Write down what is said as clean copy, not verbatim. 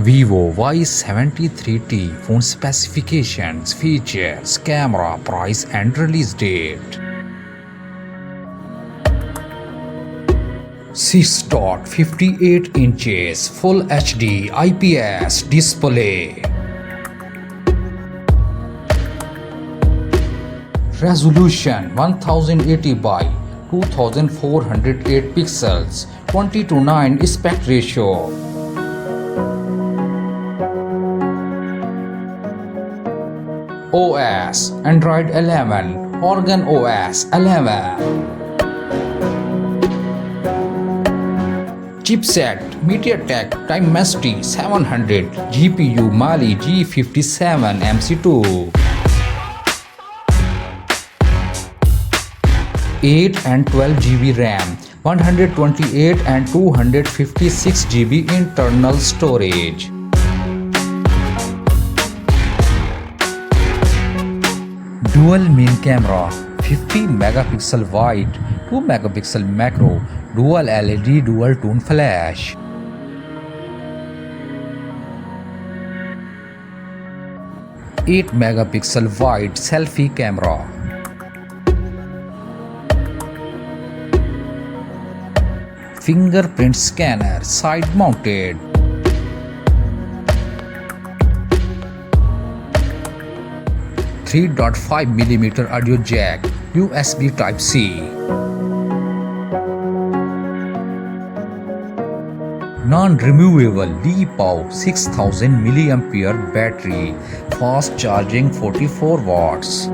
Vivo Y73t phone specifications, features, camera, price and release date. 6.58 inches Full HD IPS display. Resolution 1080 by 2408 pixels, 20:9 aspect ratio. OS Android 11, Organ OS 11. Chipset MediaTek Dimensity 700, GPU Mali G57 MC2. 8 and 12 GB RAM, 128 and 256 GB internal storage. Dual main camera, 50 megapixel wide, 2 megapixel macro, dual LED dual tone flash. Eight megapixel wide selfie camera. Fingerprint scanner side mounted. $3.5mm audio jack, USB Type-C. Non-removable LiPo 6000 mAh battery, fast charging 44 watts.